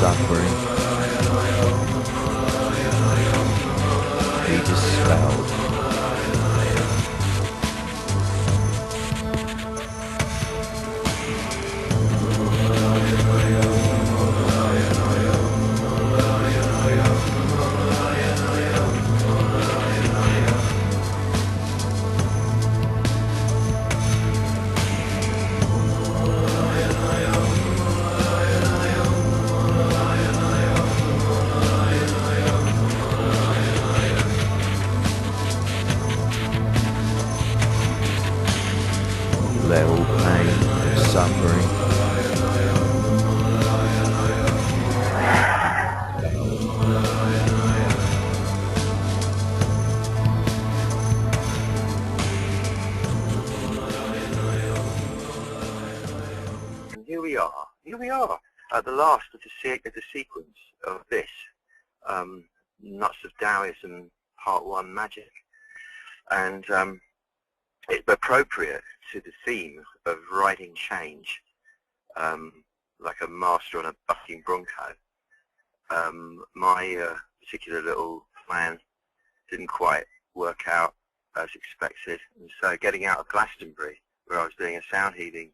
suffering be dispelled. Let all pain, suffering And here we are at the last of the sequence of this Nuts of Taoism Part 1 Magic. And it's appropriate to the theme of riding change, like a master on a bucking bronco. My particular little plan didn't quite work out as expected, and so getting out of Glastonbury, where I was doing a sound healing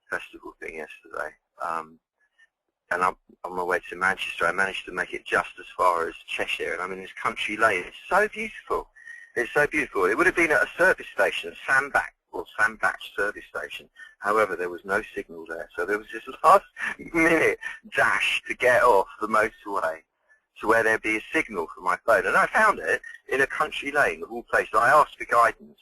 festival thing yesterday, and I'm on my way to Manchester, I managed to make it just as far as Cheshire, and I'm in this country lane. It's so beautiful. It's so beautiful. It would have been at a service station, Sandbach service station. However, there was no signal there, so there was this last-minute dash to get off the motorway to where there'd be a signal for my phone. And I found it in a country lane, of all places. I asked for guidance,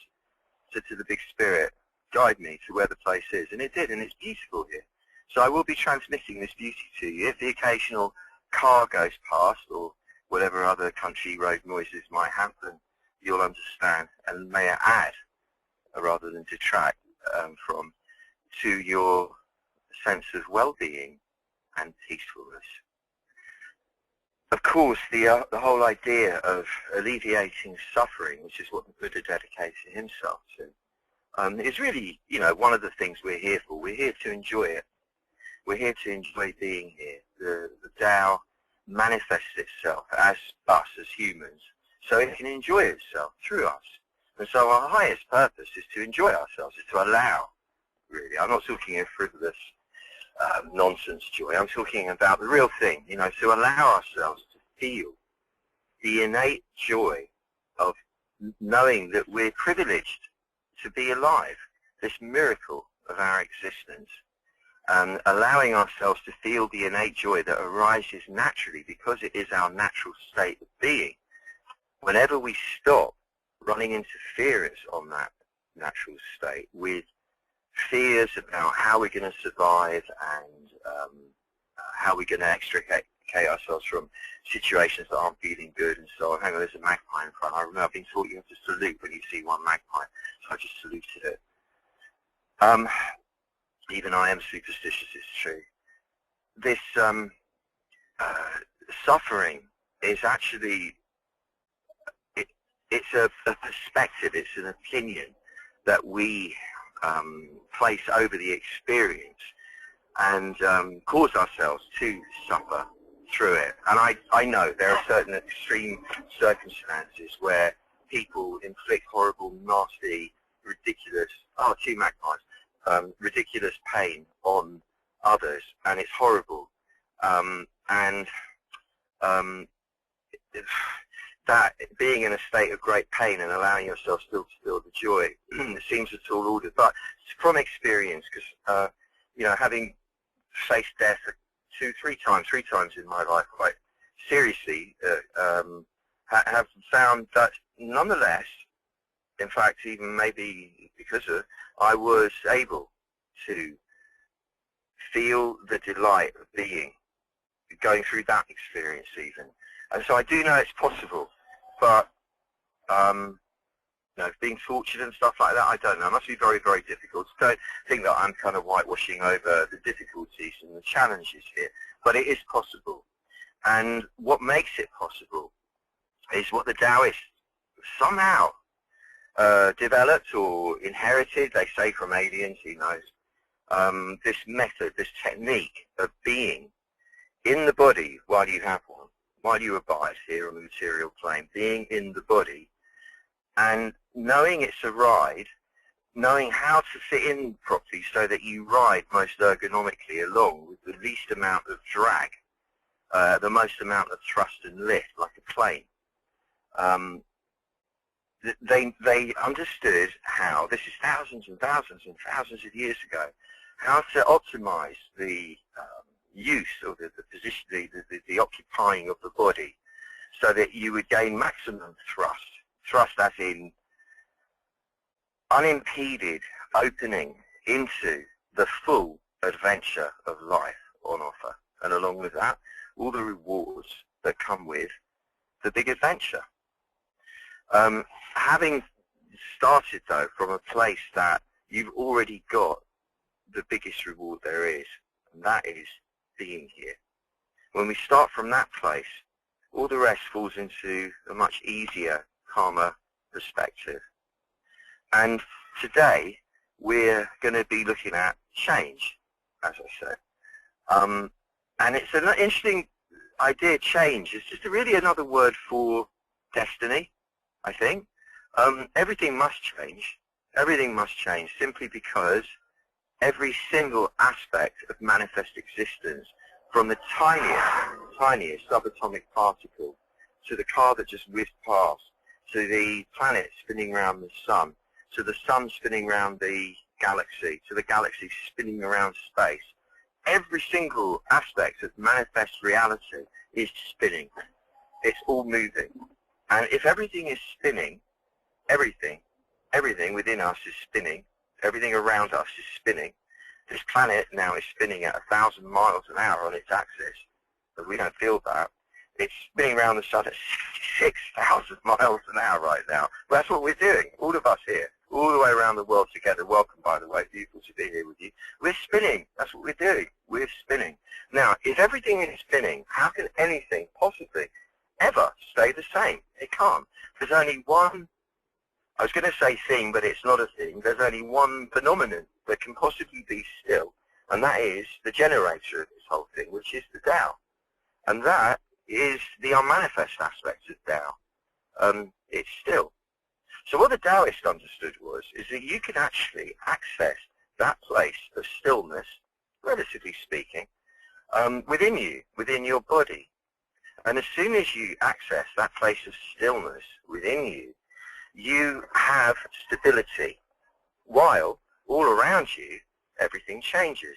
said to the big spirit, guide me to where the place is, and it did, and it's beautiful here. So I will be transmitting this beauty to you. If the occasional car goes past or whatever other country road noises might happen, you'll understand, and may add, rather than detract to your sense of well-being and peacefulness. Of course, the whole idea of alleviating suffering, which is what the Buddha dedicated himself to, is really, one of the things we're here for. We're here to enjoy it. We're here to enjoy being here. The Tao manifests itself as us, as humans, so it can enjoy itself through us. And so our highest purpose is to enjoy ourselves, is to allow, really. I'm not talking of frivolous nonsense joy. I'm talking about the real thing, to allow ourselves to feel the innate joy of knowing that we're privileged to be alive, this miracle of our existence, and allowing ourselves to feel the innate joy that arises naturally because it is our natural state of being. Whenever we stop running interference on that natural state with fears about how we're going to survive and how we're going to extricate ourselves from situations that aren't feeling good and so on. Hang on, there's a magpie in front. I remember I've been taught you have to salute when you see one magpie, so I just saluted it. Even I am superstitious, it's true. This suffering is actually, it's a perspective, it's an opinion that we place over the experience and cause ourselves to suffer through it. And I know there are certain extreme circumstances where people inflict horrible, nasty, ridiculous, two magpies, ridiculous pain on others, and it's horrible. That being in a state of great pain and allowing yourself still to feel the joy seems a tall order. But from experience, because having faced death three times in my life quite seriously, have found that nonetheless, in fact, even maybe because of, I was able to feel the delight of being, going through that experience even. And so I do know it's possible, but being fortunate and stuff like that, I don't know. It must be very, very difficult. So don't think that I'm kind of whitewashing over the difficulties and the challenges here, but it is possible. And what makes it possible is what the Taoists somehow developed or inherited, they say from aliens, who knows, this method, this technique of being in the body while you have one, while you abide here on the material plane, being in the body and knowing it's a ride, knowing how to fit in properly so that you ride most ergonomically along with the least amount of drag, the most amount of thrust and lift, like a plane. They understood how, this is thousands and thousands and thousands of years ago, how to optimize the use of the position, the occupying of the body, so that you would gain maximum thrust. Thrust as in unimpeded opening into the full adventure of life on offer. And along with that, all the rewards that come with the big adventure. Having started, though, from a place that you've already got the biggest reward there is, and that is being here. When we start from that place, all the rest falls into a much easier, calmer perspective. And today, we're going to be looking at change, as I said. And it's an interesting idea, change. It's just really another word for destiny, I think. Everything must change. Everything must change simply because every single aspect of manifest existence, from the tiniest subatomic particle to the car that just whizzed past, to the planet spinning around the sun, to the sun spinning around the galaxy, to the galaxy spinning around space, every single aspect of manifest reality is spinning. It's all moving. And if everything is spinning, everything within us is spinning, everything around us is spinning. This planet now is spinning at 1,000 miles an hour on its axis, but we don't feel that. It's spinning around the sun at 66,000 miles an hour right now. But that's what we're doing, all of us here, all the way around the world together. Welcome, by the way, beautiful to be here with you. We're spinning. That's what we're doing. We're spinning. Now, if everything is spinning, how can anything possibly ever stay the same? It can't. There's only one, I was going to say thing, but it's not a thing. There's only one phenomenon that can possibly be still, and that is the generator of this whole thing, which is the Tao. And that is the unmanifest aspect of Tao. It's still. So what the Taoist understood is that you can actually access that place of stillness, relatively speaking, within you, within your body. And as soon as you access that place of stillness within you, you have stability, while all around you, everything changes.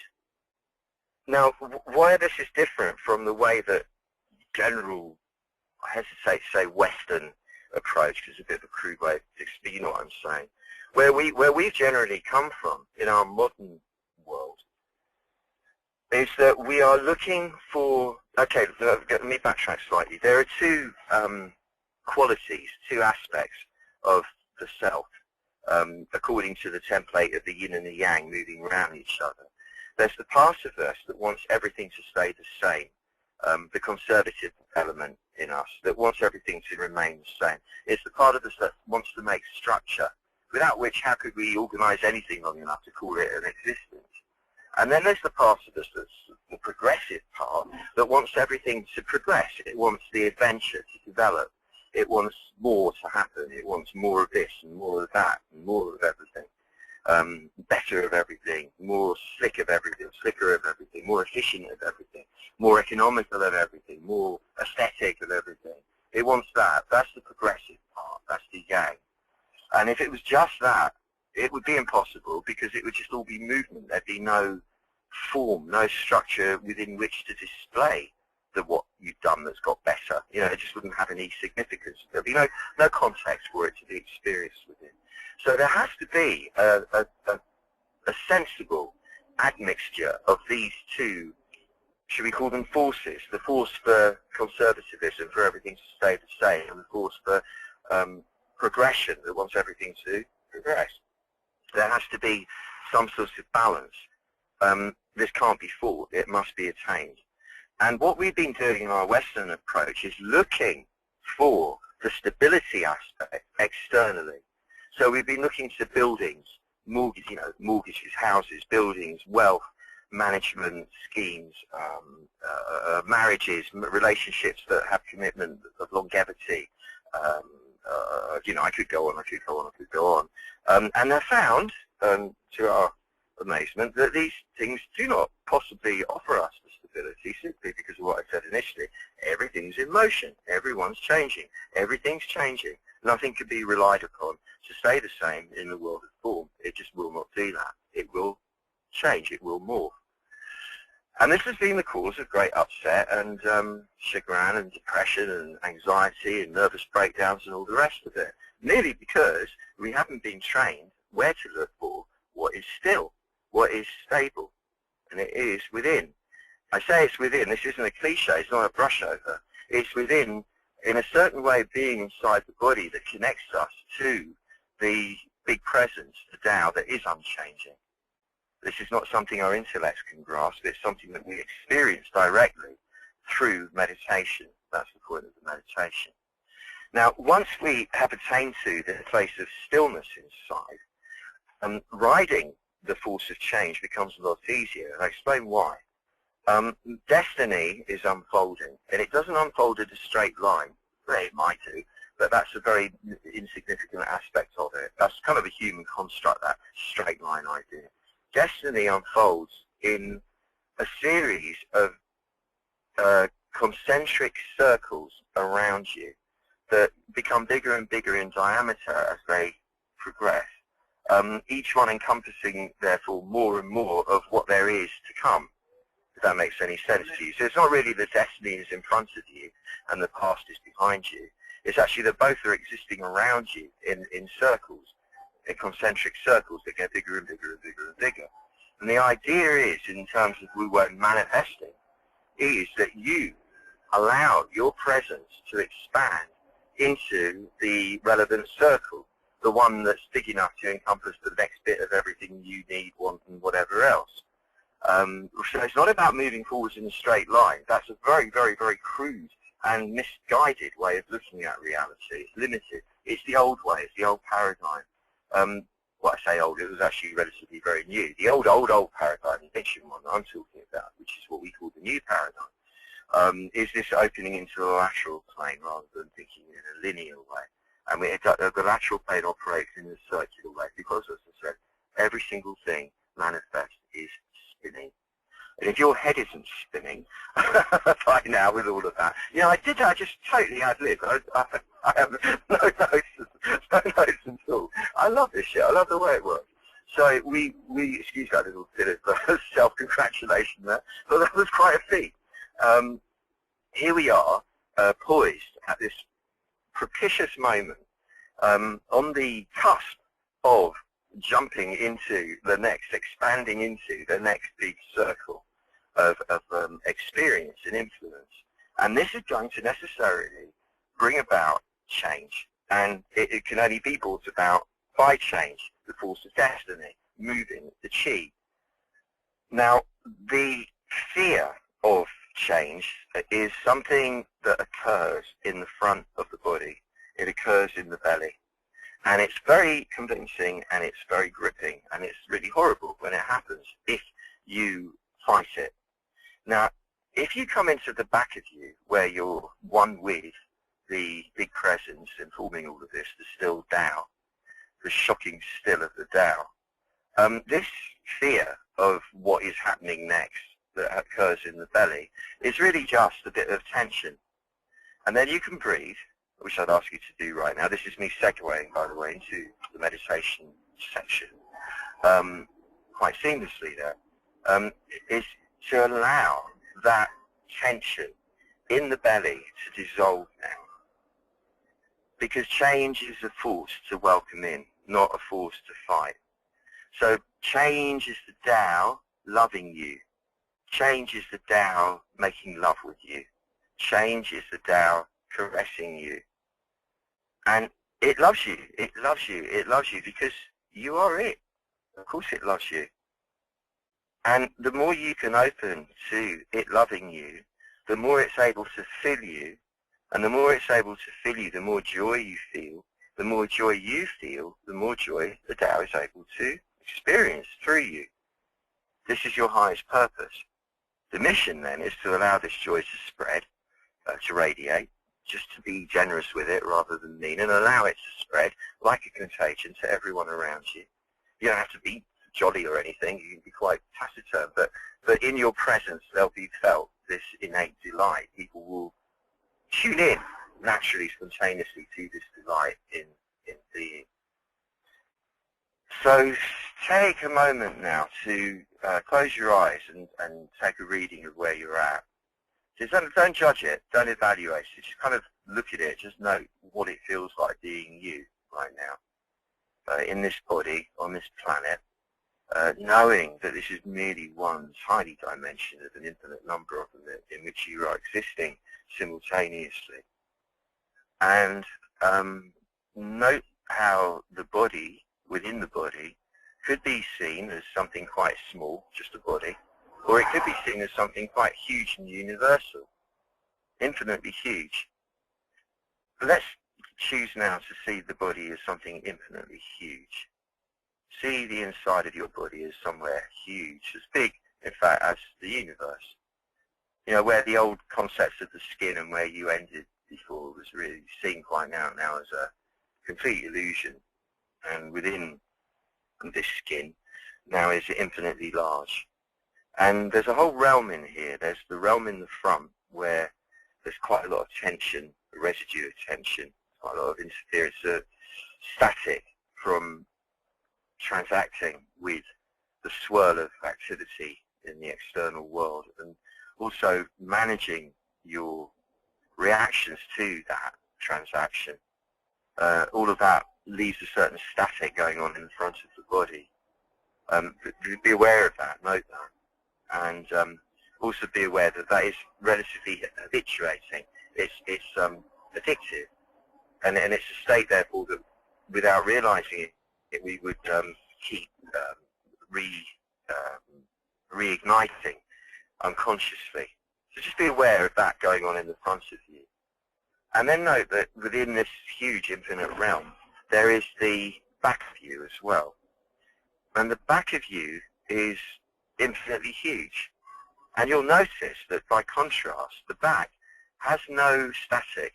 Now, why this is different from the way that general, I hesitate to say Western approach, because it's a bit of a crude way to speak, you know what I'm saying, where we've generally come from in our modern world, is that we are looking for, okay, let me backtrack slightly. There are two qualities, two aspects of the self, according to the template of the yin and the yang moving around each other. There's the part of us that wants everything to stay the same, the conservative element in us that wants everything to remain the same. It's the part of us that wants to make structure, without which how could we organize anything long enough to call it an existence? And then there's the part of us that's the progressive part that wants everything to progress. It wants the adventure to develop. It wants more to happen. It wants more of this and more of that and more of everything. Better of everything, more slick of everything, slicker of everything, more efficient of everything, more economical of everything, more aesthetic of everything. It wants that. That's the progressive part. That's the yang. And if it was just that, it would be impossible, because it would just all be movement. There'd be no form, no structure within which to display what you've done that's got better. You know, it just wouldn't have any significance. There'd be no context for it to be experienced within. So there has to be a sensible admixture of these two, should we call them forces, the force for conservatism, for everything to stay the same, and the force for progression that wants everything to progress. There has to be some sort of balance. This can't be fought, it must be attained. And what we've been doing in our Western approach is looking for the stability aspect externally. So we've been looking to buildings, mortgages, houses, buildings, wealth, management schemes, marriages, relationships that have commitment of longevity. You know, I could go on, I could go on, I could go on. And they're found, to our amazement, that these things do not possibly offer us the stability simply because of what I said initially. Everything's in motion. Everyone's changing. Everything's changing. Nothing can be relied upon to stay the same in the world of form. It just will not do that. It will change. It will morph. And this has been the cause of great upset and chagrin and depression and anxiety and nervous breakdowns and all the rest of it, merely because we haven't been trained where to look for what is still, what is stable, and it is within. I say it's within. This isn't a cliche. It's not a brush over. It's within, in a certain way, being inside the body that connects us to the big presence, the Tao that is unchanging. This is not something our intellects can grasp. It's something that we experience directly through meditation. That's the point of the meditation. Now, once we have attained to the place of stillness inside, riding the force of change becomes a lot easier. And I explain why. Destiny is unfolding, and it doesn't unfold in a straight line. Well, it might do, but that's a very insignificant aspect of it. That's kind of a human construct, that straight line idea. Destiny unfolds in a series of concentric circles around you that become bigger and bigger in diameter as they progress, each one encompassing, therefore, more and more of what there is to come, if that makes any sense to you. So it's not really that destiny is in front of you and the past is behind you. It's actually that both are existing around you in circles, in concentric circles that get bigger and bigger and bigger and bigger. And the idea is, in terms of Wu Wei manifesting, is that you allow your presence to expand into the relevant circle, the one that's big enough to encompass the next bit of everything you need, want, and whatever else. So it's not about moving forwards in a straight line. That's a very, very, very crude and misguided way of looking at reality. It's limited. It's the old way. It's the old paradigm. Well, I say old, it was actually relatively very new. The old paradigm, the ancient one that I'm talking about, which is what we call the new paradigm, is this opening into the lateral plane rather than thinking in a linear way. And the lateral plane operates in a circular way because, as I said, every single thing manifests is spinning. And if your head isn't spinning by now with all of that, you know, I did that just totally ad-lib. I have no notes at all. I love this shit. I love the way it works. So we excuse that little bit of self-congratulation there, but that was quite a feat. Here we are, poised at this propitious moment, on the cusp of jumping into the next, expanding into the next big circle of experience and influence. And this is going to necessarily bring about change. And it can only be brought about by change, the force of destiny, moving the chi. Now, the fear of change is something that occurs in the front of the body. It occurs in the belly. And it's very convincing, and it's very gripping, and it's really horrible when it happens if you fight it. Now, if you come into the back of you where you're one with the big presence informing all of this, the still Tao, the shocking still of the Tao, this fear of what is happening next that occurs in the belly is really just a bit of tension. And then you can breathe, which I'd ask you to do right now. This is me segueing, by the way, into the meditation section quite seamlessly there, is to allow that tension in the belly to dissolve now. Because change is a force to welcome in, not a force to fight. So change is the Tao loving you. Change is the Tao making love with you. Change is the Tao caressing you. And it loves you. It loves you. It loves you because you are it. Of course it loves you. And the more you can open to it loving you, the more it's able to fill you. And the more it's able to fill you, the more joy you feel. The more joy you feel, the more joy the Tao is able to experience through you. This is your highest purpose. The mission then is to allow this joy to spread, to radiate, just to be generous with it rather than mean, and allow it to spread like a contagion to everyone around you. You don't have to be jolly or anything. You can be quite taciturn, but in your presence there'll be felt this innate delight. People will tune in naturally, spontaneously to this delight in being. So take a moment now to close your eyes and take a reading of where you're at. Just don't judge it, don't evaluate it, just kind of look at it, just note what it feels like being you right now, in this body, on this planet, knowing that this is merely one tiny dimension of an infinite number of them in which you are existing simultaneously. And note how the body, within the body, could be seen as something quite small, just a body, or it could be seen as something quite huge and universal, infinitely huge. But let's choose now to see the body as something infinitely huge. See the inside of your body as somewhere huge, as big, in fact, as the universe. You know, where the old concepts of the skin and where you ended before was really seen quite now as a complete illusion. And within this skin now is infinitely large. And there's a whole realm in here. There's the realm in the front where there's quite a lot of tension, a residue of tension, quite a lot of interference, static from transacting with the swirl of activity in the external world, and also managing your reactions to that transaction. All of that leaves a certain static going on in the front of the body. Be aware of that, note that. And also be aware that that is relatively habituating. It's addictive, and it's a state, therefore, that without realizing it, we would keep reigniting unconsciously. So just be aware of that going on in the front of you. And then note that within this huge infinite realm, there is the back of you as well. And the back of you is infinitely huge. And you'll notice that by contrast, the back has no static.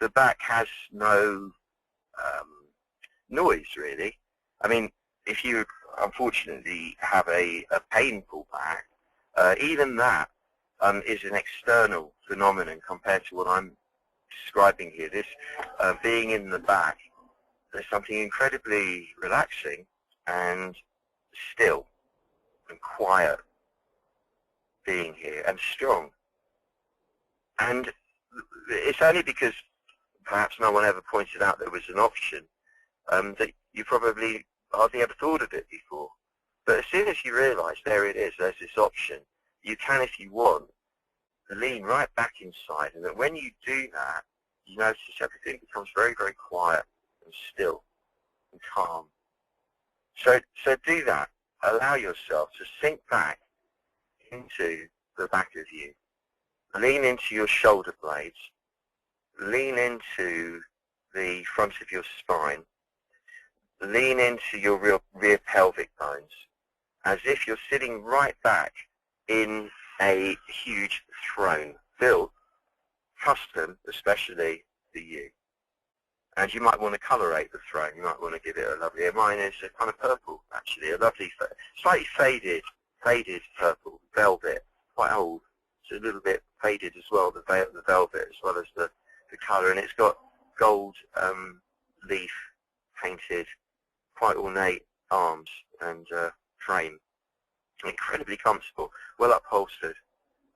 The back has no noise, really. I mean, if you unfortunately have a painful back, even that is an external phenomenon compared to what I'm describing here. This being in the back, there's something incredibly relaxing and still and quiet being here, and strong. And it's only because perhaps no one ever pointed out there was an option that you probably hardly ever thought of it before. But as soon as you realize there it is, there's this option, you can, if you want, lean right back inside. And that when you do that, you notice everything becomes very, very quiet and still and calm. So do that. Allow yourself to sink back into the back of you. Lean into your shoulder blades. Lean into the front of your spine. Lean into your rear pelvic bones, as if you're sitting right back in a huge throne built custom, especially for you. And you might want to colorate the throne. You might want to give it a lovely, mine is a kind of purple, actually, a lovely, slightly faded purple, velvet, quite old. It's a little bit faded as well, the velvet, as well as the colour. And it's got gold leaf painted, quite ornate arms and frame. Incredibly comfortable, well upholstered.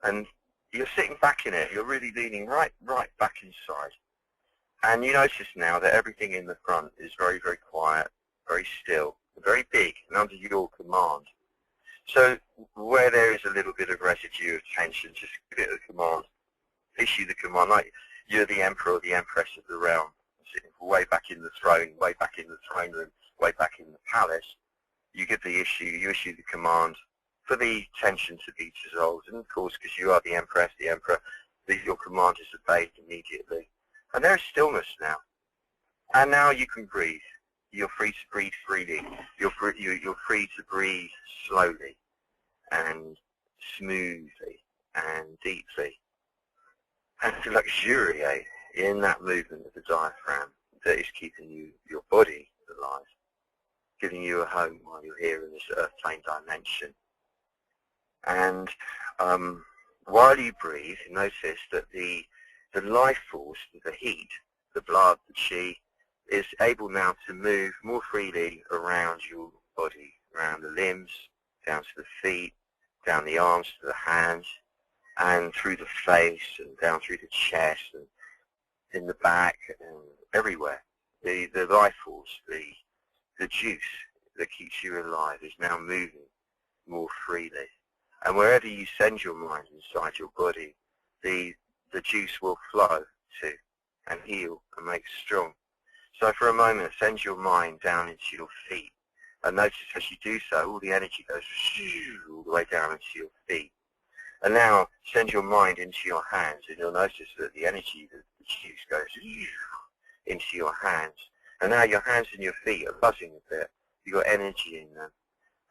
And you're sitting back in it. You're really leaning right back inside. And you notice now that everything in the front is very, very quiet, very still, very big, and under your command. So where there is a little bit of residue of tension, just give it a command. Issue the command, like you're the emperor or the empress of the realm, sitting way back in the throne, way back in the throne room, way back in the palace. You give the issue, you issue the command for the tension to be dissolved. And of course, because you are the empress, the emperor, your command is obeyed immediately. And there is stillness now. And now you can breathe. You're free to breathe freely. You're free to breathe slowly. and smoothly and deeply, and to luxuriate in that movement of the diaphragm that is keeping your body alive, giving you a home while you're here in this earth plane dimension. And while you breathe, notice that the life force, the heat, the blood, the chi, is able now to move more freely around your body, around the limbs, down to the feet, down the arms to the hands, and through the face, and down through the chest, and in the back, and everywhere. The life force, the juice that keeps you alive is now moving more freely. And wherever you send your mind inside your body, the juice will flow to and heal and make strong. So for a moment, send your mind down into your feet. And notice as you do so, all the energy goes all the way down into your feet. And now send your mind into your hands, and you'll notice that the energy, the juice goes into your hands. And now your hands and your feet are buzzing a bit. You've got energy in them.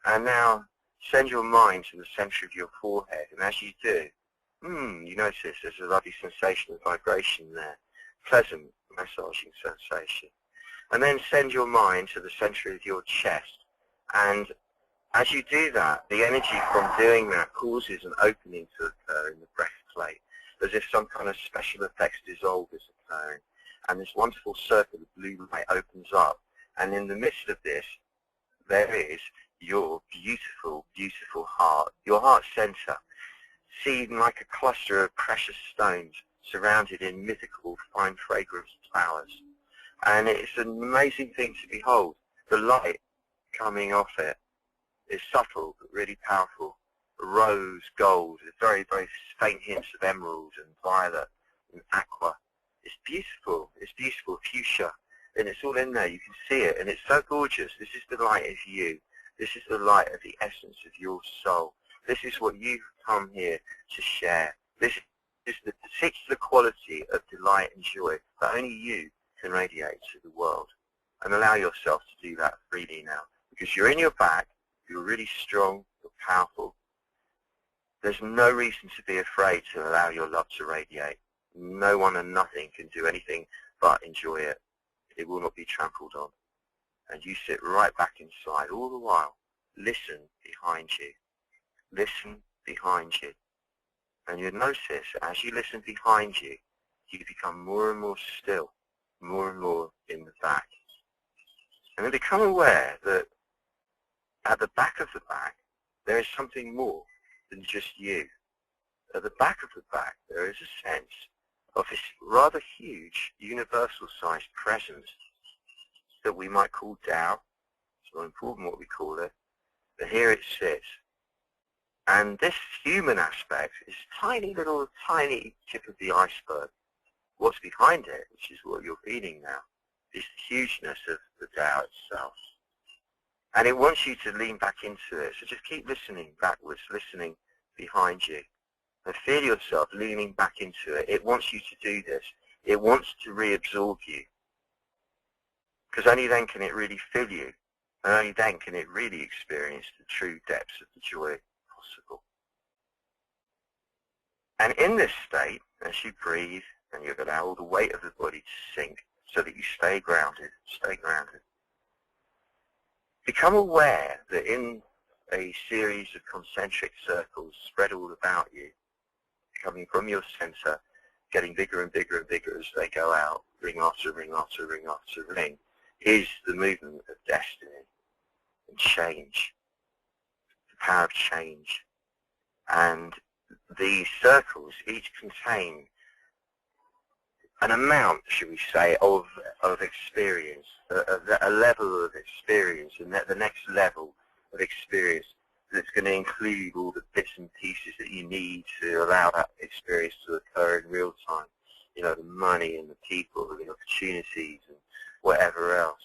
And now send your mind to the center of your forehead. And as you do, you notice there's a lovely sensation of vibration there. Pleasant massaging sensation. And then send your mind to the center of your chest. And as you do that, the energy from doing that causes an opening to occur in the breath plate, as if some kind of special effects dissolve is occurring. And this wonderful circle of blue light opens up. And in the midst of this, there is your beautiful, beautiful heart, your heart center, seen like a cluster of precious stones surrounded in mythical, fine fragrance flowers. And it's an amazing thing to behold. The light coming off it is subtle but really powerful. Rose, gold, very, very faint hints of emerald and violet and aqua. It's beautiful. It's beautiful. Fuchsia. And it's all in there. You can see it. And it's so gorgeous. This is the light of you. This is the light of the essence of your soul. This is what you've come here to share. This is the particular quality of delight and joy that only you can radiate to the world. And allow yourself to do that freely now. Because you're in your back. You're really strong. You're powerful. There's no reason to be afraid to allow your love to radiate. No one and nothing can do anything but enjoy it. It will not be trampled on. And you sit right back inside all the while. Listen behind you. Listen behind you. And you'll notice as you listen behind you, you become more and more still, more and more in the back. And then become aware that at the back of the back, there is something more than just you. At the back of the back, there is a sense of this rather huge, universal-sized presence that we might call Tao. It's not important what we call it, but here it sits. And this human aspect is tiny little, tiny tip of the iceberg. What's behind it, which is what you're feeling now, is the hugeness of the Tao itself. And it wants you to lean back into it. So just keep listening backwards, listening behind you. And feel yourself leaning back into it. It wants you to do this. It wants to reabsorb you. Because only then can it really fill you. And only then can it really experience the true depths of the joy possible. And in this state, as you breathe, and you allow all the weight of the body to sink so that you stay grounded, become aware that in a series of concentric circles spread all about you, coming from your center, getting bigger and bigger and bigger as they go out, ring after ring after ring after ring, is the movement of destiny and change, the power of change. And these circles each contain an amount, should we say, of experience, a level of experience, and the next level of experience that's going to include all the bits and pieces that you need to allow that experience to occur in real time. You know, the money and the people and the opportunities and whatever else.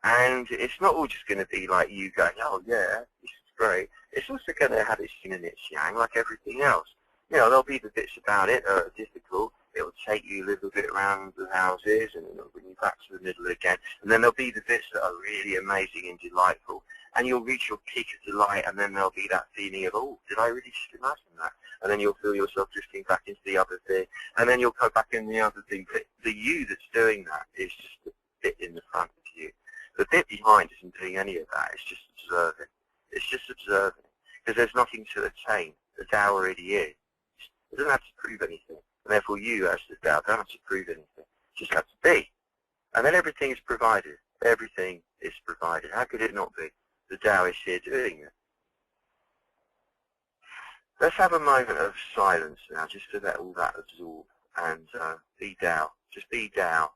And it's not all just going to be like you going, oh yeah, this is great. It's also going to have its yin and its yang like everything else. You know, there'll be the bits about it that are difficult. It'll take you a little bit around the houses and then it'll bring you back to the middle again. And then there'll be the bits that are really amazing and delightful. and you'll reach your peak of delight, and then there'll be that feeling of, oh, did I really just imagine that? And then you'll feel yourself drifting back into the other thing, and then you'll go back in the other thing. But the you that's doing that is just the bit in the front of you. The bit behind isn't doing any of that. It's just observing. It's just observing. Because there's nothing to attain. The Tao already is. It doesn't have to prove anything. And therefore you, as the Tao, don't have to prove anything. You just have to be. And then everything is provided. Everything is provided. How could it not be? The Tao is here doing it. Let's have a moment of silence now, just to let all that absorb. And be Tao. Just be Tao.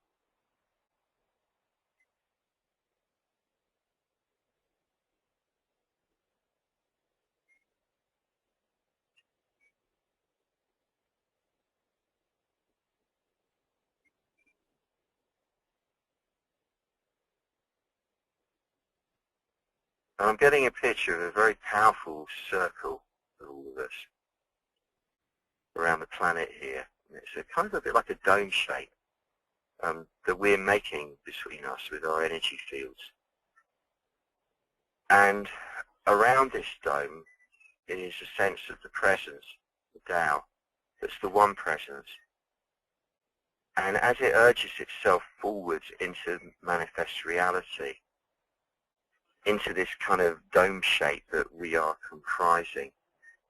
And I'm getting a picture of a very powerful circle of all of us around the planet here. And it's kind of a bit like a dome shape that we're making between us with our energy fields. And around this dome is a sense of the presence, the Tao. That's the one presence. And as it urges itself forwards into manifest reality, into this kind of dome shape that we are comprising,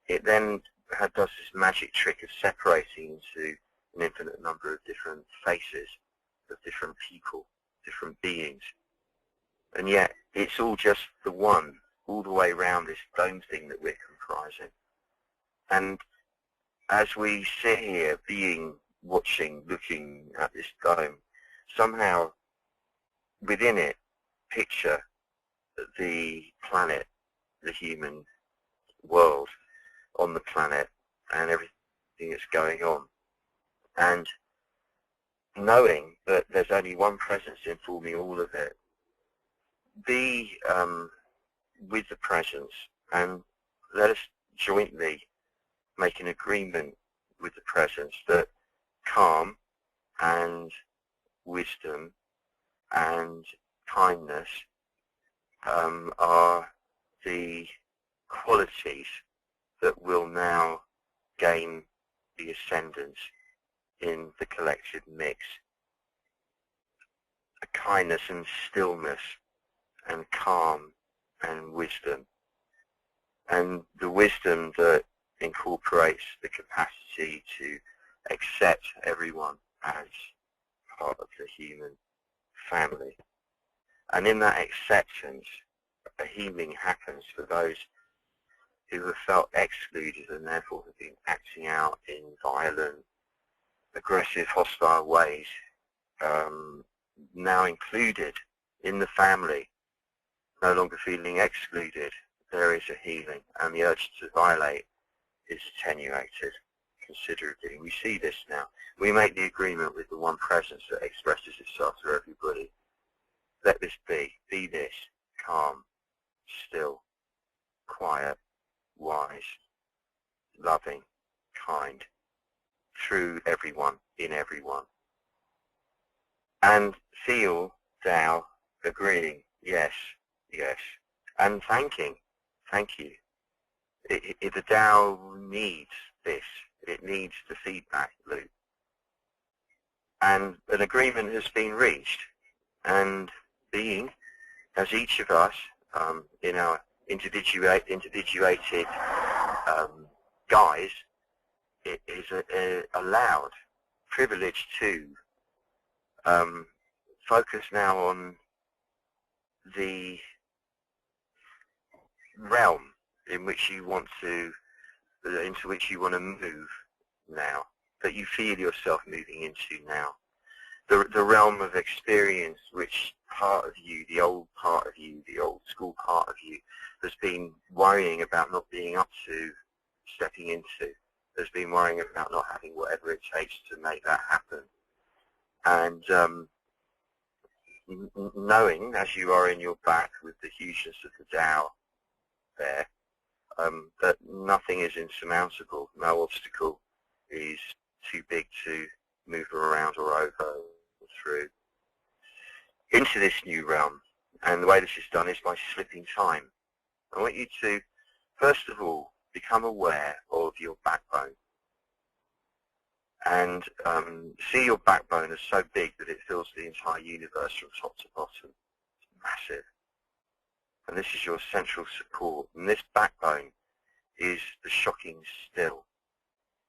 it then does this magic trick of separating into an infinite number of different faces, of different people, different beings. And yet it's all just the one, all the way around this dome thing that we're comprising. And as we sit here being, watching, looking at this dome, somehow within it picture the planet, the human world on the planet and everything that's going on. And knowing that there's only one presence informing all of it, be with the presence and let us jointly make an agreement with the presence that calm and wisdom and kindness are the qualities that will now gain the ascendance in the collective mix. A kindness and stillness and calm and wisdom. And the wisdom that incorporates the capacity to accept everyone as part of the human family. And in that acceptance, a healing happens for those who have felt excluded and therefore have been acting out in violent, aggressive, hostile ways, now included in the family, no longer feeling excluded. There is a healing, and the urge to violate is attenuated considerably. We see this now. We make the agreement with the one presence that expresses itself to everybody. Let this be this, calm, still, quiet, wise, loving, kind, through everyone, in everyone. And feel Tao agreeing, yes, yes, and thanking, thank you. The Tao needs this. It needs the feedback loop. And an agreement has been reached. And being, as each of us, in our individuated guise, it is allowed, privileged to focus now on the realm in which you want to, into which you want to move now, that you feel yourself moving into now. The realm of experience which part of you, the old part of you, the old school part of you, has been worrying about not being up to, stepping into, has been worrying about not having whatever it takes to make that happen. And knowing, as you are in your back with the hugeness of the Tao there, that nothing is insurmountable, no obstacle is too big to move around or over or through into this new realm. And the way this is done is by slipping time. I want you to, first of all, become aware of your backbone. And see your backbone as so big that it fills the entire universe from top to bottom. It's massive. And this is your central support. And this backbone is the shocking still.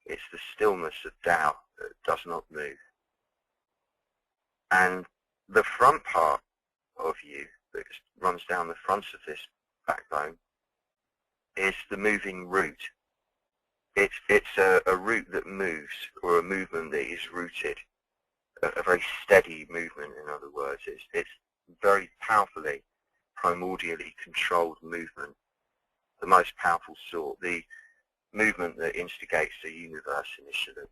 It's the stillness of Tao that does not move. And the front part of you that runs down the front of this backbone is the moving root. It's a root that moves, or a movement that is rooted, a very steady movement, in other words. It's very powerfully, primordially controlled movement, the most powerful sort, the movement that instigates the universe initially.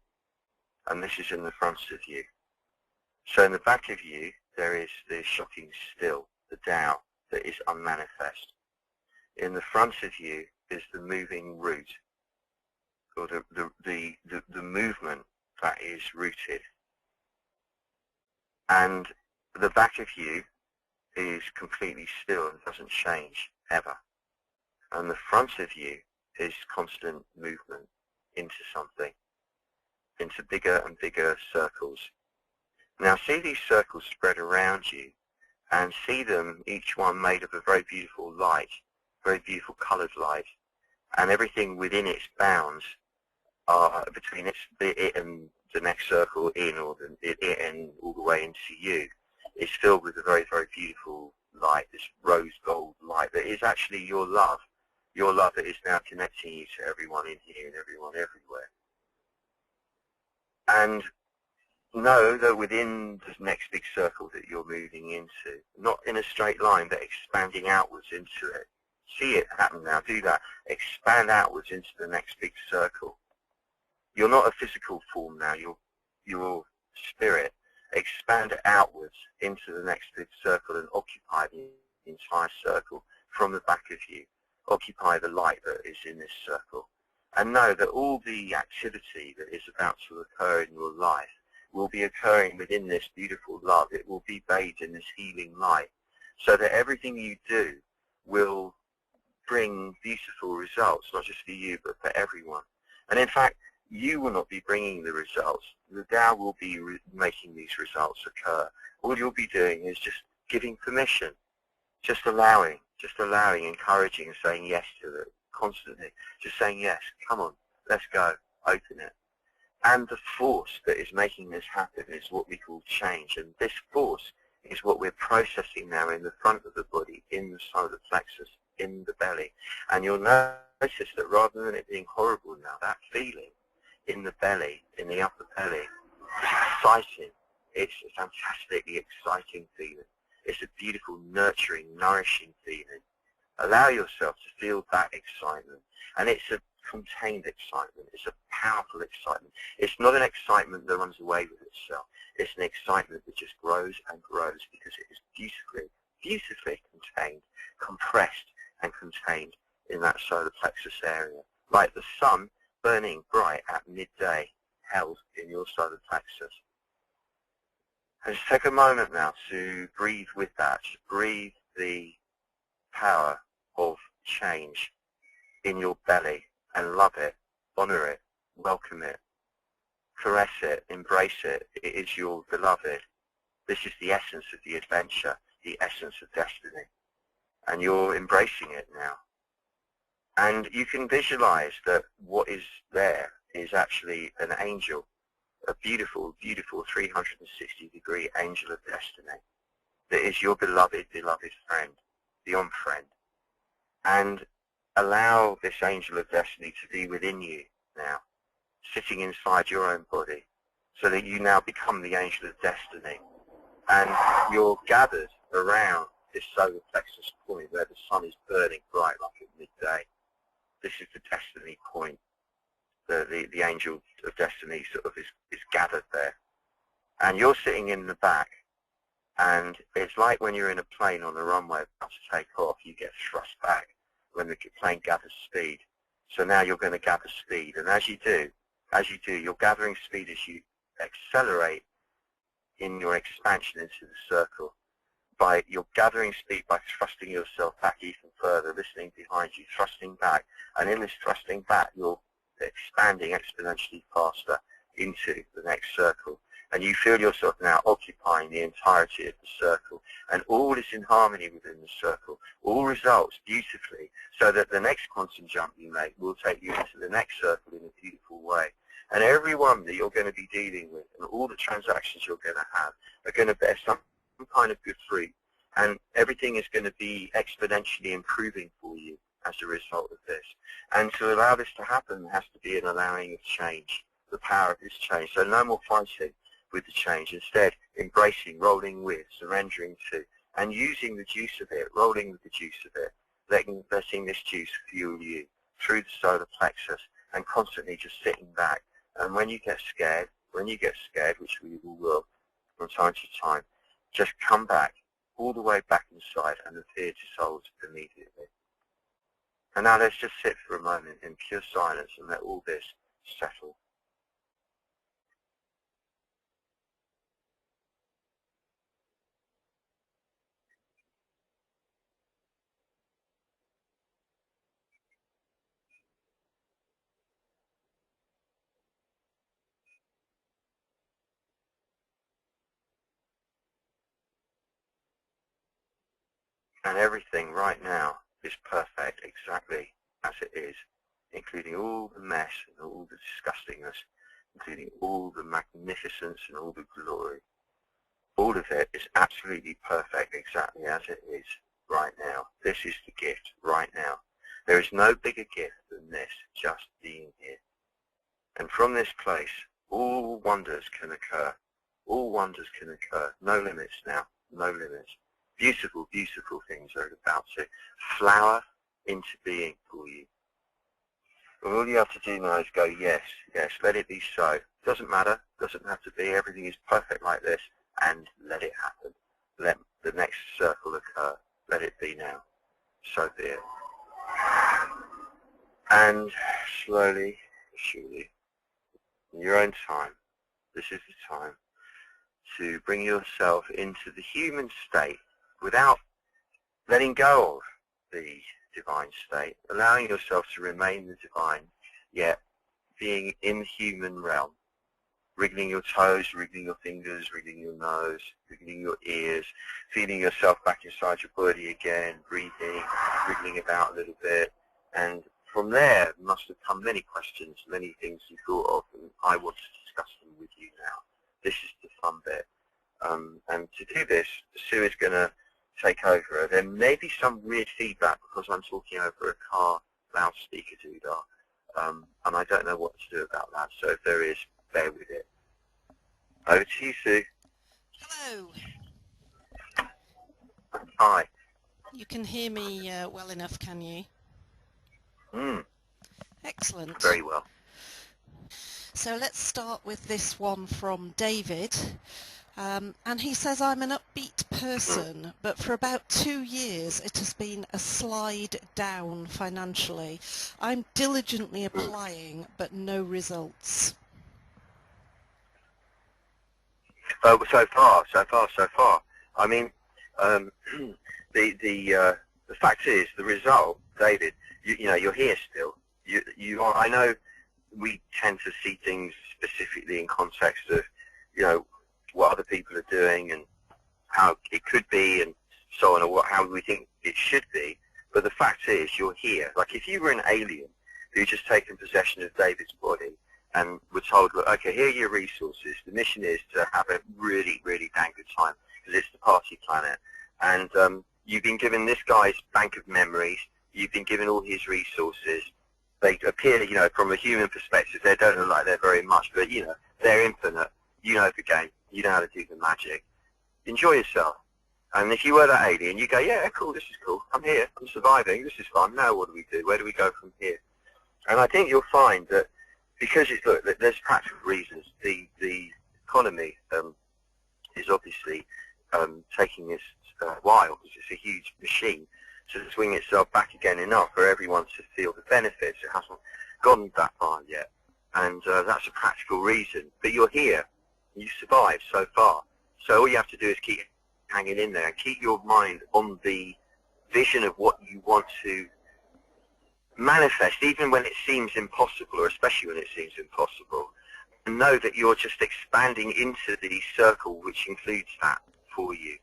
And this is in the front of you. So in the back of you, there is the shocking still, the Tao that is unmanifest. In the front of you is the moving root, or the movement that is rooted. And the back of you is completely still and doesn't change ever. And the front of you is constant movement into something, into bigger and bigger circles. Now see these circles spread around you, and see them, each one made of a very beautiful light, very beautiful coloured light, and everything within its bounds between it and the next circle in, or it and all the way into you, is filled with a very, very beautiful light, this rose gold light that is actually your love that is now connecting you to everyone in here and everyone everywhere. And know that within the next big circle that you're moving into, not in a straight line, but expanding outwards into it. See it happen now. Do that. Expand outwards into the next big circle. You're not a physical form now. You're spirit. Expand outwards into the next big circle and occupy the entire circle from the back of you. Occupy the light that is in this circle. And know that all the activity that is about to occur in your life will be occurring within this beautiful love. It will be bathed in this healing light, so that everything you do will bring beautiful results, not just for you, but for everyone. And in fact, you will not be bringing the results. The Tao will be making these results occur. All you'll be doing is just giving permission, just allowing, encouraging, and saying yes to it constantly. Just saying yes, come on, let's go, open it. And the force that is making this happen is what we call change. And this force is what we're processing now in the front of the body, in the solar plexus, in the belly. And you'll notice that rather than it being horrible now, that feeling in the belly, in the upper belly, is exciting. It's a fantastically exciting feeling. It's a beautiful, nurturing, nourishing feeling. Allow yourself to feel that excitement. And it's a contained excitement. It's a powerful excitement. It's not an excitement that runs away with itself. It's an excitement that just grows and grows because it is beautifully contained, compressed and contained in that solar plexus area. Like the sun burning bright at midday, held in your solar plexus. And just take a moment now to breathe with that. Just breathe the power of change in your belly and love it, honor it, welcome it, caress it, embrace it. It is your beloved. This is the essence of the adventure, the essence of destiny. And you're embracing it now. And you can visualize that what is there is actually an angel, a beautiful, beautiful 360-degree angel of destiny that is your beloved, beloved friend, beyond friend. And allow this angel of destiny to be within you now, sitting inside your own body, so that you now become the angel of destiny. And you're gathered around this solar plexus point where the sun is burning bright like at midday. This is the destiny point. The angel of destiny sort of is gathered there. And you're sitting in the back, and it's like when you're in a plane on the runway about to take off, you get thrust back when the plane gathers speed. So now you're going to gather speed, and as you do, you're gathering speed as you accelerate in your expansion into the circle. you're gathering speed by thrusting yourself back even further, listening behind you, thrusting back, and in this thrusting back, you're expanding exponentially faster into the next circle. And you feel yourself now occupying the entirety of the circle, and all is in harmony within the circle. All results beautifully, so that the next quantum jump you make will take you into the next circle in a beautiful way. And everyone that you're going to be dealing with, and all the transactions you're going to have, are going to bear some kind of good fruit, and everything is going to be exponentially improving for you as a result of this. And to allow this to happen, there has to be an allowing of change, the power of this change. So no more fighting with the change. Instead, embracing, rolling with, surrendering to, and using the juice of it, rolling with the juice of it, letting this juice fuel you through the solar plexus, and constantly just sitting back. And when you get scared, which we all will from time to time, just come back, all the way back inside, and appear dissolved immediately. And now let's just sit for a moment in pure silence and let all this settle. And everything right now is perfect exactly as it is, including all the mess and all the disgustingness, including all the magnificence and all the glory. All of it is absolutely perfect exactly as it is right now. This is the gift right now. There is no bigger gift than this, just being here. And from this place, all wonders can occur. All wonders can occur. No limits now, no limits. Beautiful, beautiful things are about to flower into being for you. And all you have to do now is go, yes, yes, let it be so. Doesn't matter, doesn't have to be, everything is perfect like this, and let it happen. Let the next circle occur. Let it be now. So be it. And slowly, surely, in your own time, this is the time to bring yourself into the human state without letting go of the divine state, allowing yourself to remain the divine, yet being in the human realm, wriggling your toes, wriggling your fingers, wriggling your nose, wriggling your ears, feeling yourself back inside your body again, breathing, wriggling about a little bit. And from there must have come many questions, many things you thought of, and I want to discuss them with you now. This is the fun bit. And to do this, Sue is going to take over. There may be some weird feedback because I'm talking over a car loudspeaker doodah, and I don't know what to do about that. So if there is, bear with it. Over to you, Sue. Hello. Hi. You can hear me well enough, can you? Excellent. Very well. So let's start with this one from David. And he says, I'm an upbeat person, but for about 2 years it has been a slide down financially. I'm diligently applying, but no results. So far. I mean, the fact is, the result, David, you know, you're here still. You are. I know we tend to see things specifically in context of, you know, what other people are doing and how it could be and so on, or how we think it should be. But the fact is, you're here. Like if you were an alien who just taken possession of David's body and were told, look, okay, here are your resources. The mission is to have a really, really dang good time because it's the party planet. And you've been given this guy's bank of memories. You've been given all his resources. They appear, you know, from a human perspective, they don't look like they're very much, but, you know, they're infinite. You know the game. You know how to do the magic. Enjoy yourself. And if you were that alien, you go, yeah, cool, this is cool. I'm here. I'm surviving. This is fun. Now what do we do? Where do we go from here? And I think you'll find that because it's, look, there's practical reasons. The economy is obviously taking this while because it's a huge machine to swing itself back again enough for everyone to feel the benefits. It hasn't gone that far yet. And that's a practical reason. But you're here. You survived so far. So all you have to do is keep hanging in there. Keep your mind on the vision of what you want to manifest, even when it seems impossible, or especially when it seems impossible. And know that you're just expanding into the circle which includes that for you.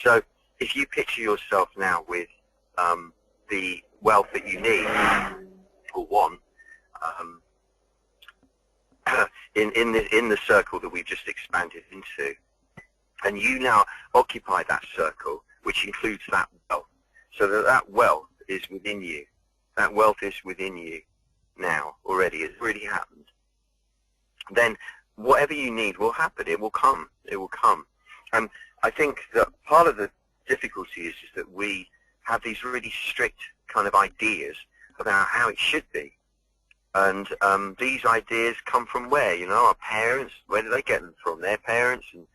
So if you picture yourself now with the wealth that you need or want, in the circle that we've just expanded into, and you now occupy that circle, which includes that wealth, so that wealth is within you. That wealth is within you now already. It's already happened. Then whatever you need will happen. It will come. It will come. And I think that part of the difficulty is that we have these really strict kind of ideas about how it should be. And these ideas come from where? You know, our parents, where do they get them from? Their parents, and,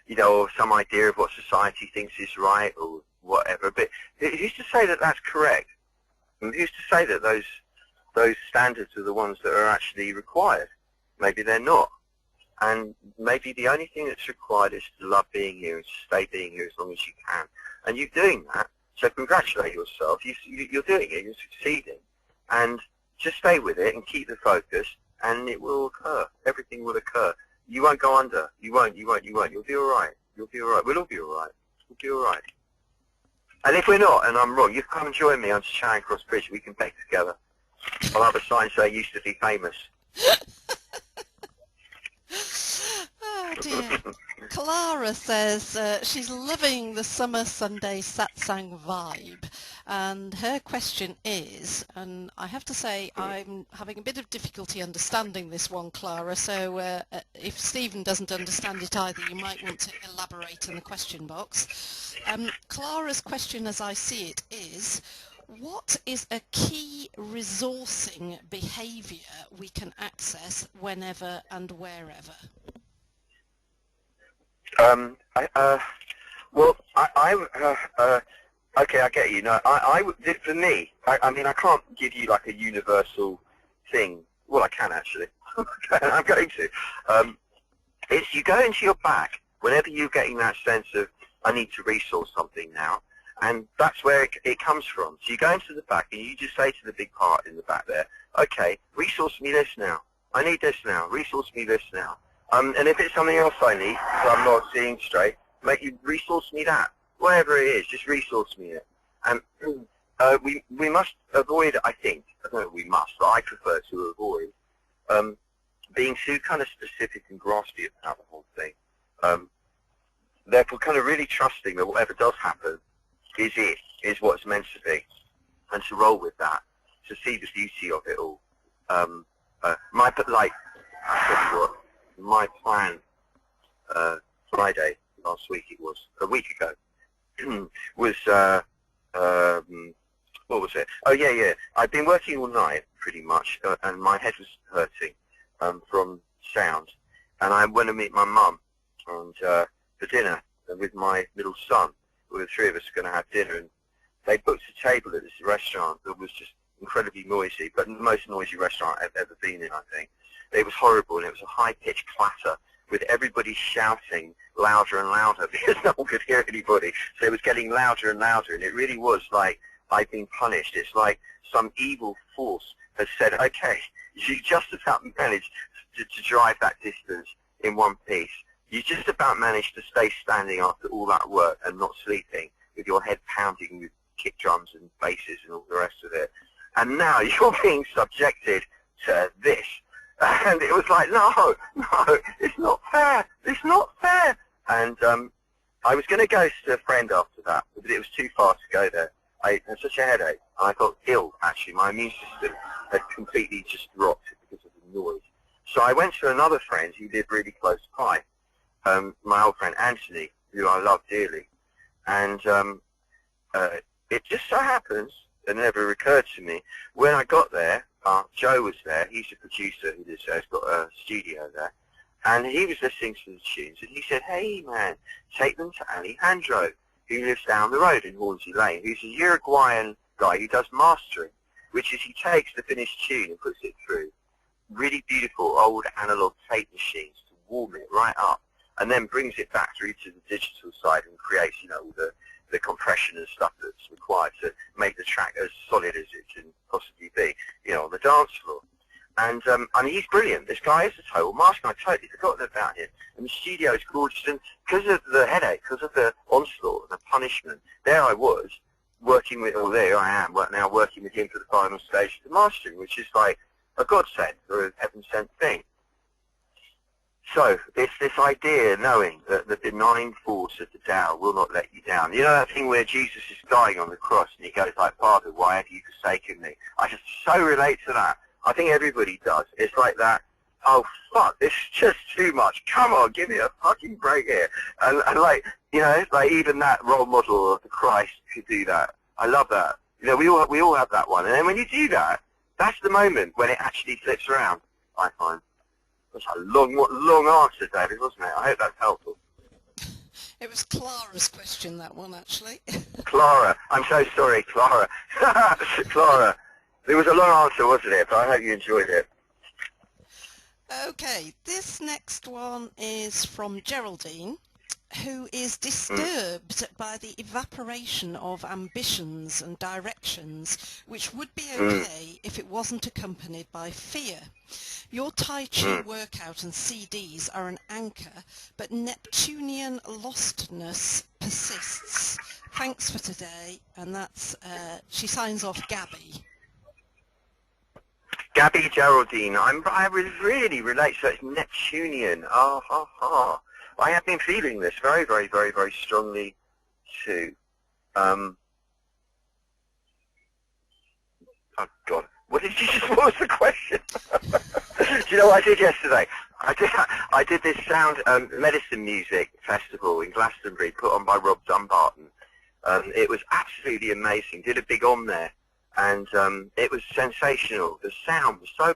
you know, or some idea of what society thinks is right or whatever. But who's to say that that's correct? And who's to say that those standards are the ones that are actually required? Maybe they're not. And maybe the only thing that's required is to love being here and to stay being here as long as you can. And you're doing that, so congratulate yourself. You're doing it, you're succeeding. And just stay with it and keep the focus, and it will occur. Everything will occur. You won't go under. You won't. You'll be all right. You'll be all right. We'll all be all right. We'll be all right. And if we're not, and I'm wrong, you come and join me on Charing Cross Bridge. We can beg together. I'll have a sign saying used to be famous. Oh dear. Clara says she's loving the summer Sunday satsang vibe, and her question is, and I have to say I'm having a bit of difficulty understanding this one, Clara, so if Stephen doesn't understand it either, you might want to elaborate in the question box. Clara's question, as I see it, is: what is a key resourcing behaviour we can access whenever and wherever? Okay, I get you. No, for me, I mean, I can't give you like a universal thing. Well, I can actually. I'm going to. It's you go into your back whenever you're getting that sense of, I need to resource something now, and that's where it comes from. So you go into the back and you just say to the big part in the back there, okay, resource me this now. I need this now. Resource me this now. And if it's something else I need, so I'm not seeing straight, make you resource me that. Whatever it is, just resource me it. And we must avoid, I think, I don't know if we must, but I prefer to avoid being too kind of specific and graspy about the whole thing. Therefore, kind of really trusting that whatever does happen is what it's meant to be, and to roll with that, to see the beauty of it all. My plan Friday last week, it was a week ago, was what was it? Oh yeah. I'd been working all night pretty much, and my head was hurting from sound, and I went to meet my mum and for dinner with my little son. The three of us were going to have dinner, and they booked a table at this restaurant that was just incredibly noisy, but the most noisy restaurant I've ever been in, I think. It was horrible, and it was a high-pitched clatter with everybody shouting louder and louder because no one could hear anybody. So it was getting louder and louder, and it really was like I'd been punished. It's like some evil force has said, okay, you just about managed to drive that distance in one piece. You just about managed to stay standing after all that work and not sleeping, with your head pounding with kick drums and basses and all the rest of it. And now you're being subjected to this. And it was like, no, it's not fair. It's not fair. And I was going to go to a friend after that, but it was too far to go there. I had such a headache. I got ill, actually. My immune system had completely just dropped because of the noise. So I went to another friend who lived really close by, my old friend Anthony, who I love dearly. And it just so happens, it never occurred to me, when I got there, Joe was there. He's a producer who lives there. He's got a studio there. And he was listening to the tunes, and he said, hey, man, take them to Alejandro, who lives down the road in Hornsey Lane, who's a Uruguayan guy who does mastering, which is he takes the finished tune and puts it through really beautiful old analog tape machines to warm it right up. and then brings it back through to the digital side and creates, you know, all the compression and stuff that's required to make the track as solid as it can possibly be, you know, on the dance floor. And I mean, he's brilliant. This guy is a total master. I totally forgotten about him. And the studio is gorgeous. And because of the headache, because of the onslaught, the punishment, there I was working with, or there I am now working with him for the final stage of the mastering, which is like a godsend or a heaven-sent thing. So it's this idea, knowing that the benign force of the Tao will not let you down. You know that thing where Jesus is dying on the cross and he goes like, Father, why have you forsaken me? I just so relate to that. I think everybody does. It's like that, oh fuck, this is just too much. Come on, give me a fucking break here. And like, you know, like even that role model of the Christ could do that. I love that. You know, we all have that one. And then when you do that, that's the moment when it actually flips around, I find. That's a long answer, David, wasn't it? I hope that's helpful. It was Clara's question, that one, actually. Clara. I'm so sorry, Clara. Clara. It was a long answer, wasn't it? But I hope you enjoyed it. Okay, this next one is from Geraldine, who is disturbed by the evaporation of ambitions and directions, which would be okay if it wasn't accompanied by fear. Your Tai Chi workout and CDs are an anchor, but Neptunian lostness persists. Thanks for today, and that's, she signs off Gabby. Gabby Geraldine, I really relate, so it's Neptunian. I have been feeling this very, very, very, very strongly too. Oh God, what was the question? Do you know what I did yesterday? I did this sound medicine music festival in Glastonbury, put on by Rob Dumbarton. It was absolutely amazing. Did a big on there. And it was sensational. The sound was so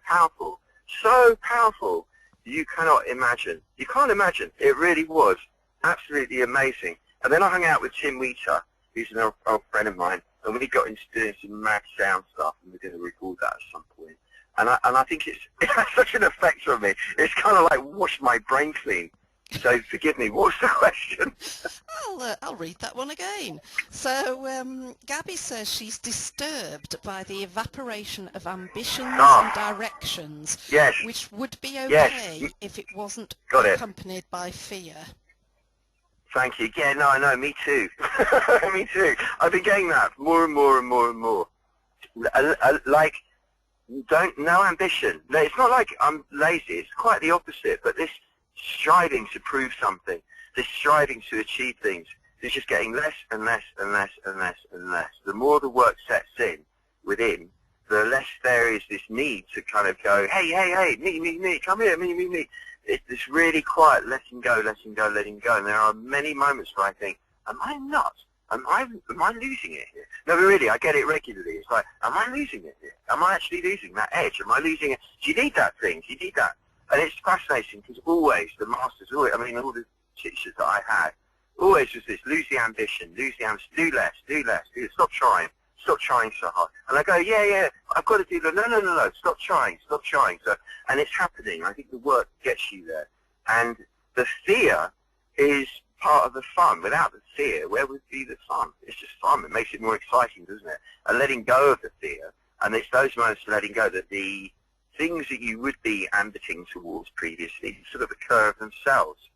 powerful, you cannot imagine. You can't imagine. It really was absolutely amazing. And then I hung out with Tim Wheater, who's an old friend of mine, and we got into doing some mad sound stuff, and we're going to record that at some point. And I think it has such an effect on me. It's kind of like washed my brain clean. So forgive me, what's the question? I'll read that one again. So Gabby says she's disturbed by the evaporation of ambitions and directions, which would be okay if it wasn't accompanied by fear. Thank you. Yeah, no, me too. Me too. I've been getting that more and more and more and more. Like, no ambition. No, it's not like I'm lazy. It's quite the opposite. But this striving to prove something, this striving to achieve things, is just getting less and less and less and less and less. The more the work sets in within, the less there is this need to kind of go, hey, me, come here, me. It's this really quiet letting go. And there are many moments where I think, am I nuts? Am I losing it here? No, but really, I get it regularly. It's like, am I losing it here? Am I actually losing that edge? Am I losing it? Do you need that thing? Do you need that? And it's fascinating because always, the masters, all the teachers that I had, always was this, lose the ambition, do less, stop trying so hard. And I go, yeah, I've got to do that. No, stop trying. So, and it's happening. I think the work gets you there. And the fear is part of the fun. Without the fear, where would be the fun? It's just fun. It makes it more exciting, doesn't it? And letting go of the fear, and it's those moments of letting go that the things that you would be ambiting towards previously sort of occur of themselves.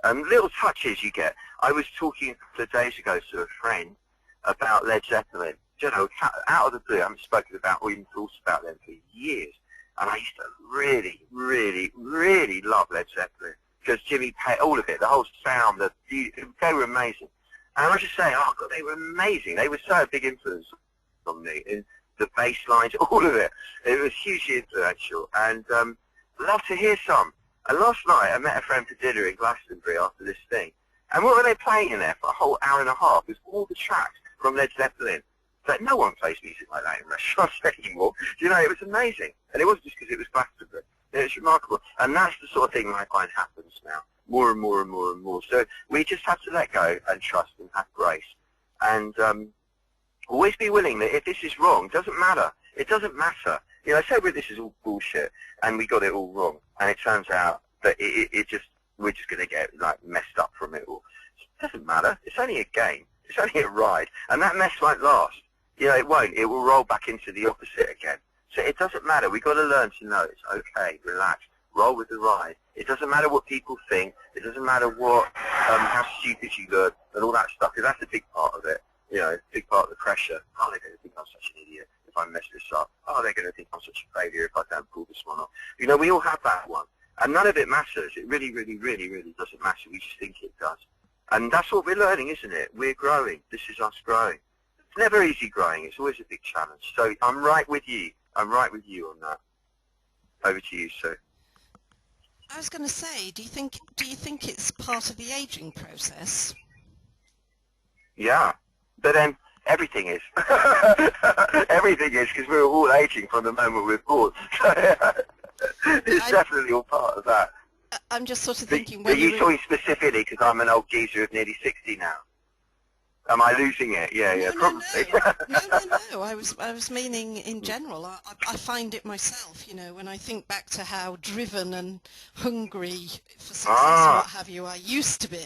Little touches you get. I was talking a couple of days ago to a friend about Led Zeppelin. You know, out of the blue, I haven't spoken about or even thought about them for years. And I used to really, really, really love Led Zeppelin because Jimmy Page, all of it, the whole sound, they were amazing. And I just say, oh God, they were amazing. They were so a big influence on me. The bass lines, all of it. It was hugely influential, and love to hear some. And last night I met a friend for dinner in Glastonbury after this thing, and what were they playing in there for a whole hour and a half? It was all the tracks from Led Zeppelin. But no one plays music like that in restaurants anymore. You know, it was amazing, and it wasn't just because it was Glastonbury. It was remarkable, and that's the sort of thing I find happens now, more and more and more and more. So we just have to let go and trust and have grace, and always be willing that if this is wrong, it doesn't matter. It doesn't matter. You know, I said this is all bullshit, and we got it all wrong, and it turns out that it just we're just going to get like messed up from it all. It doesn't matter. It's only a game. It's only a ride, and that mess won't last. You know, it won't. It will roll back into the opposite again. So it doesn't matter. We've got to learn to know it's okay. Relax. Roll with the ride. It doesn't matter what people think. It doesn't matter what how stupid you look and all that stuff, because that's a big part of it. You know, a big part of the pressure. Oh, they're going to think I'm such an idiot if I mess this up. Oh, they're going to think I'm such a failure if I don't pull this one off. You know, we all have that one. And none of it matters. It really, really, really, really doesn't matter. We just think it does. And that's what we're learning, isn't it? We're growing. This is us growing. It's never easy growing. It's always a big challenge. So I'm right with you. I'm right with you on that. Over to you, Sue. I was going to say, do you think it's part of the aging process? Yeah, but then everything is. Everything is, because we're all aging from the moment we're born. So it's definitely all part of that. I'm just sort of thinking... But you talking specifically because I'm an old geezer of nearly 60 now. Am I losing it? Yeah, no, probably. No. I was meaning in general. I find it myself, you know, when I think back to how driven and hungry for success and what have you I used to be.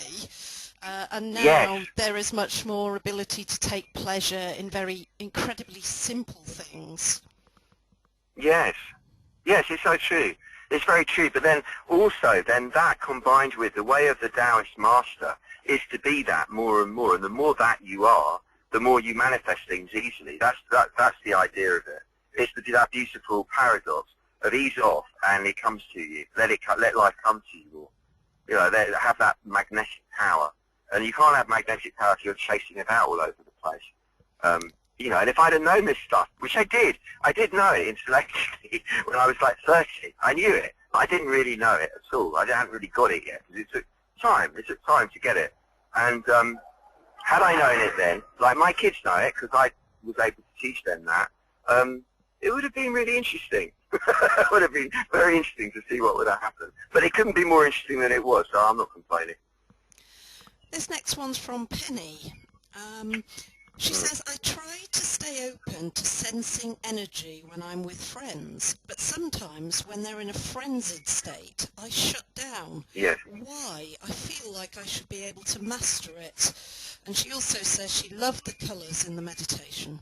And now there is much more ability to take pleasure in very incredibly simple things. Yes, it's so true. It's very true. But then also, that combined with the way of the Taoist master is to be that more and more. And the more that you are, the more you manifest things easily. That's the idea of it. It's that beautiful paradox of ease off and it comes to you. Let life come to you. Or, you know, have that magnetic power. And you can't have magnetic power if you're chasing it out all over the place. You know, and if I'd have known this stuff, which I did know it intellectually when I was like 30. I knew it, but I didn't really know it at all. I hadn't really got it yet because it took time. It took time to get it. And had I known it then, like my kids know it because I was able to teach them that, it would have been really interesting. It would have been very interesting to see what would have happened. But it couldn't be more interesting than it was, so I'm not complaining. This next one's from Penny. She says, I try to stay open to sensing energy when I'm with friends, but sometimes when they're in a frenzied state, I shut down. Yes. Why? I feel like I should be able to master it. And she also says she loved the colours in the meditation.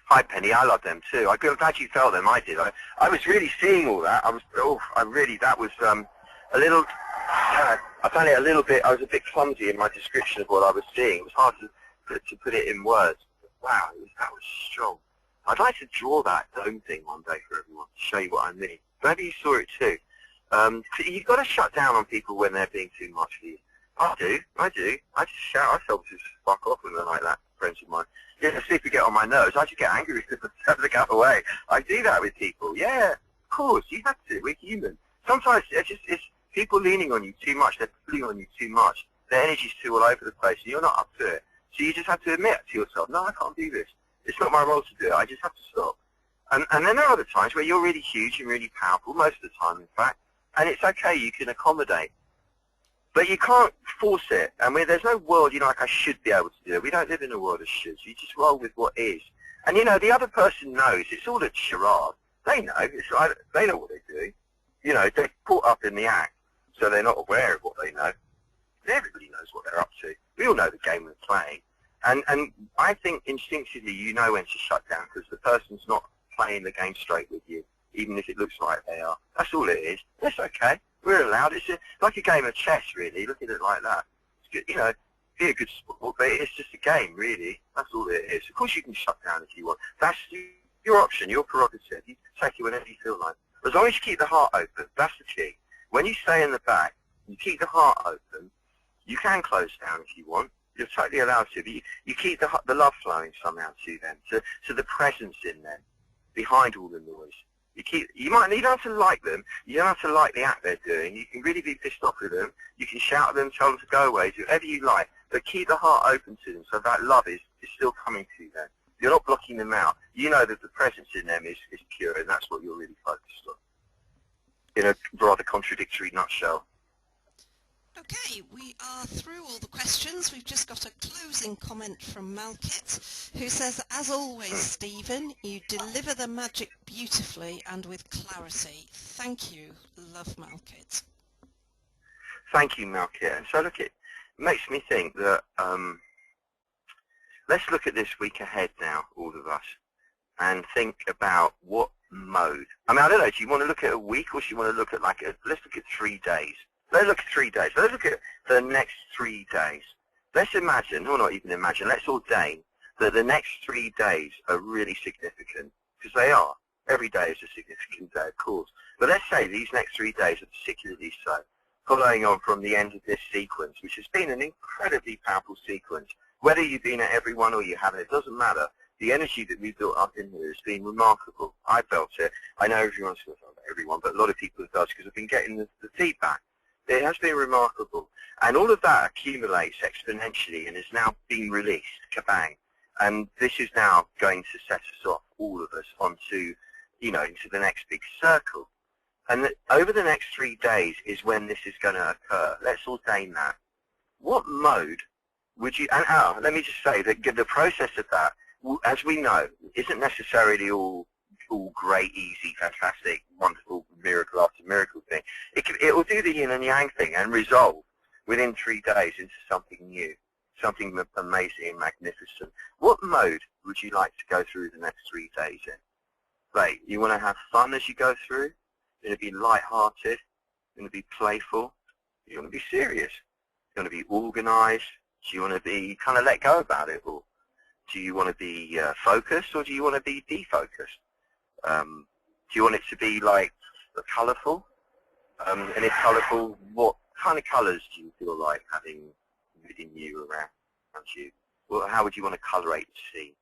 Hi, Penny. I love them too. I'm glad you felt them. I did. I was really seeing all that. That was a little... I found it a little bit... I was a bit clumsy in my description of what I was seeing. It was hard to put it in words. Wow, that was strong. I'd like to draw that dome thing one day for everyone to show you what I mean. Maybe you saw it too. You've got to shut down on people when they're being too much for you. I do. I just shout. I tell them to fuck off when they're like that, friends of mine. Yeah, see if you get on my nerves. I just get angry with them and tell them to go away. I do that with people. Yeah, of course, you have to. We're human. Sometimes it's people leaning on you too much. They're pulling on you too much. Their energy's too all over the place, and you're not up to it. So you just have to admit to yourself, no, I can't do this. It's not my role to do it. I just have to stop. And then there are other times where you're really huge and really powerful, most of the time, in fact, and it's okay. You can accommodate. But you can't force it. And there's no world, you know, like I should be able to do it. We don't live in a world of shoulds. You just roll with what is. And, you know, the other person knows. It's all a charade. They know. They know what they do. You know, they're caught up in the act, so they're not aware of what they know. Everybody knows what they're up to. We all know the game we're playing. And I think instinctively you know when to shut down because the person's not playing the game straight with you, even if it looks like they are. That's all it is. That's okay. We're allowed. It's like a game of chess, really. Look at it like that. It's good, you know, be a good sport, but it's just a game, really. That's all it is. Of course you can shut down if you want. That's your option, your prerogative. You take it whenever you feel like. As long as you keep the heart open, that's the key. When you stay in the back, you keep the heart open. You can close down if you want. You're totally allowed to. But you keep the love flowing somehow to them, to the presence in them, behind all the noise. You don't have to like them. You don't have to like the act they're doing. You can really be pissed off with them. You can shout at them, tell them to go away, do whatever you like. But keep the heart open to them so that love is still coming to them. You're not blocking them out. You know that the presence in them is pure, and that's what you're really focused on. In a rather contradictory nutshell. Okay, we are through all the questions. We've just got a closing comment from Malkit, who says, as always, Stephen, you deliver the magic beautifully and with clarity. Thank you. Love, Malkit. Thank you, Malkia. And so look, it makes me think that let's look at this week ahead now, all of us, and think about what mode. I mean, I don't know, do you want to look at a week, or do you want to look at let's look at 3 days. Let's look at 3 days. Let's look at the next 3 days. Let's imagine, or not even imagine, let's ordain that the next 3 days are really significant, because they are. Every day is a significant day, of course. But let's say these next 3 days are particularly so, following on from the end of this sequence, which has been an incredibly powerful sequence. Whether you've been at every one or you haven't, it doesn't matter. The energy that we've built up in here has been remarkable. I felt it. I know everyone's not everyone, but a lot of people have does, because I've been getting the feedback. It has been remarkable. And all of that accumulates exponentially and is now being released, kabang. And this is now going to set us off, all of us, onto, into the next big circle. And over the next 3 days is when this is going to occur. Let's ordain that. What mode would you, and let me just say that the process of that, as we know, isn't necessarily all great, easy, fantastic, wonderful, miracle after miracle thing. It will do the yin and yang thing and resolve within 3 days into something new, something amazing and magnificent. What mode would you like to go through the next 3 days in? Like, you want to have fun as you go through? You want to be light-hearted? You want to be playful? You want to be serious? You want to be organized? Do you want to be kind of let go about it all? Do you want to be focused, or do you want to be defocused? Do you want it to be like colourful? And if colourful, what kind of colours do you feel like having within you, around you? Well, how would you want to colorate the scene?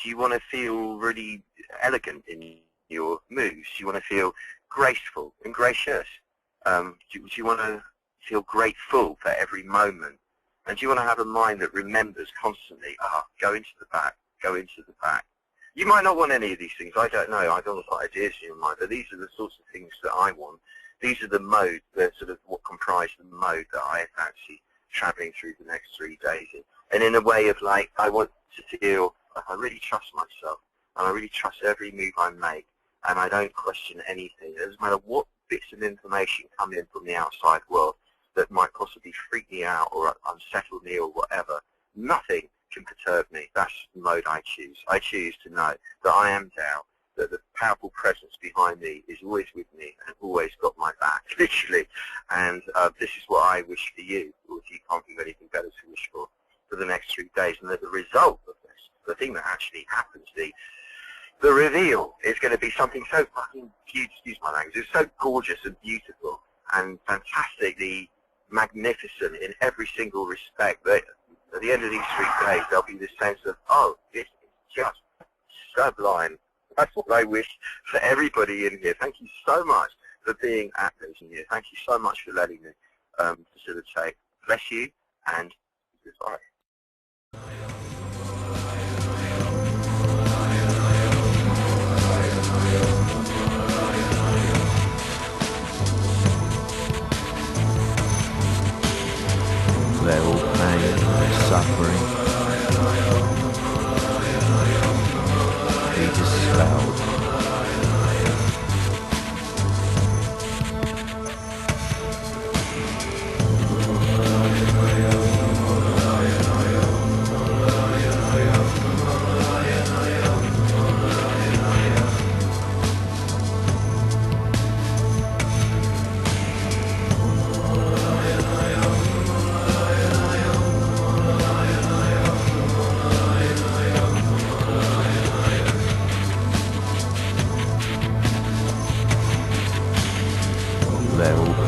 Do you want to feel really elegant in your moves? Do you want to feel graceful and gracious? Do you want to feel grateful for every moment? And do you want to have a mind that remembers constantly, go into the back, go into the back? You might not want any of these things. I don't know. I don't know what ideas in your mind, but these are the sorts of things that I want. These are the modes, that sort of what comprise the mode that I fancy traveling through the next 3 days in. And in a way of like, I want to feel like I really trust myself, and I really trust every move I make, and I don't question anything. It doesn't matter what bits of information come in from the outside world that might possibly freak me out or unsettle me or whatever. Nothing can perturb me. That's the mode I choose. I choose to know that I am down, that the powerful presence behind me is always with me and always got my back, literally. And this is what I wish for you, or if you can't think of anything better to wish for the next 3 days. And that the result of this, the thing that actually happens, the reveal is going to be something so fucking huge, excuse my language, it's so gorgeous and beautiful and fantastically magnificent in every single respect that at the end of these 3 days there'll be this sense of, oh, this is just sublime. That's what I wish for everybody in here. Thank you so much for being at this in here. Thank you so much for letting me facilitate. Bless you, and goodbye. Let all pain and suffering be dispelled. Let all